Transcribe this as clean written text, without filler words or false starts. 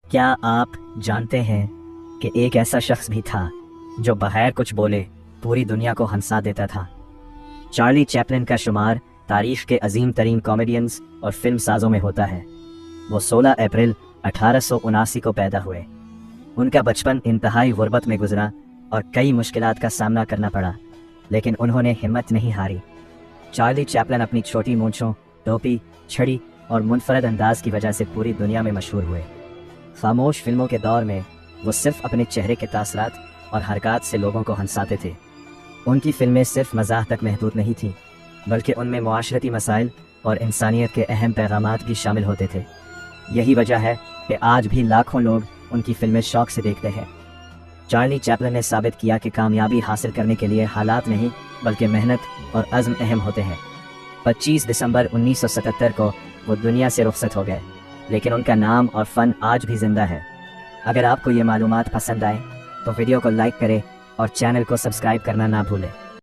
کیا آپ جانتے ہیں کہ ایک ایسا شخص بھی تھا جو بغیر کچھ بولے پوری دنیا کو ہنسا دیتا تھا؟ چارلی چیپلن کا شمار تاریخ کے عظیم ترین کامیڈینز اور فلم سازوں میں ہوتا ہے۔ وہ 16 اپریل 1879 کو پیدا ہوئے۔ ان کا بچپن انتہائی غربت میں گزرا اور کئی مشکلات کا سامنا کرنا پڑا، لیکن انہوں نے ہمت نہیں ہاری۔ چارلی چیپلن اپنی چھوٹی مونچھوں، ٹوپی، چھڑی اور منفرد انداز کی وجہ سے پوری دنیا میں مشہور ہوئے۔ خاموش فلموں کے دور میں وہ صرف اپنے چہرے کے تاثرات اور حرکات سے لوگوں کو ہنساتے تھے۔ ان کی فلمیں صرف مزاح تک محدود نہیں تھیں، بلکہ ان میں معاشرتی مسائل اور انسانیت کے اہم پیغامات بھی شامل ہوتے تھے۔ یہی وجہ ہے کہ آج بھی لاکھوں لوگ ان کی فلمیں شوق سے دیکھتے ہیں۔ چارلی چیپلن نے ثابت کیا کہ کامیابی حاصل کرنے کے لیے حالات نہیں بلکہ محنت اور عزم اہم ہوتے ہیں۔ 25 دسمبر 1977 کو وہ دنیا سے رخصت ہو گئے، لیکن ان کا نام اور فن آج بھی زندہ ہے۔ اگر آپ کو یہ معلومات پسند آئے تو ویڈیو کو لائک کریں اور چینل کو سبسکرائب کرنا نہ بھولیں۔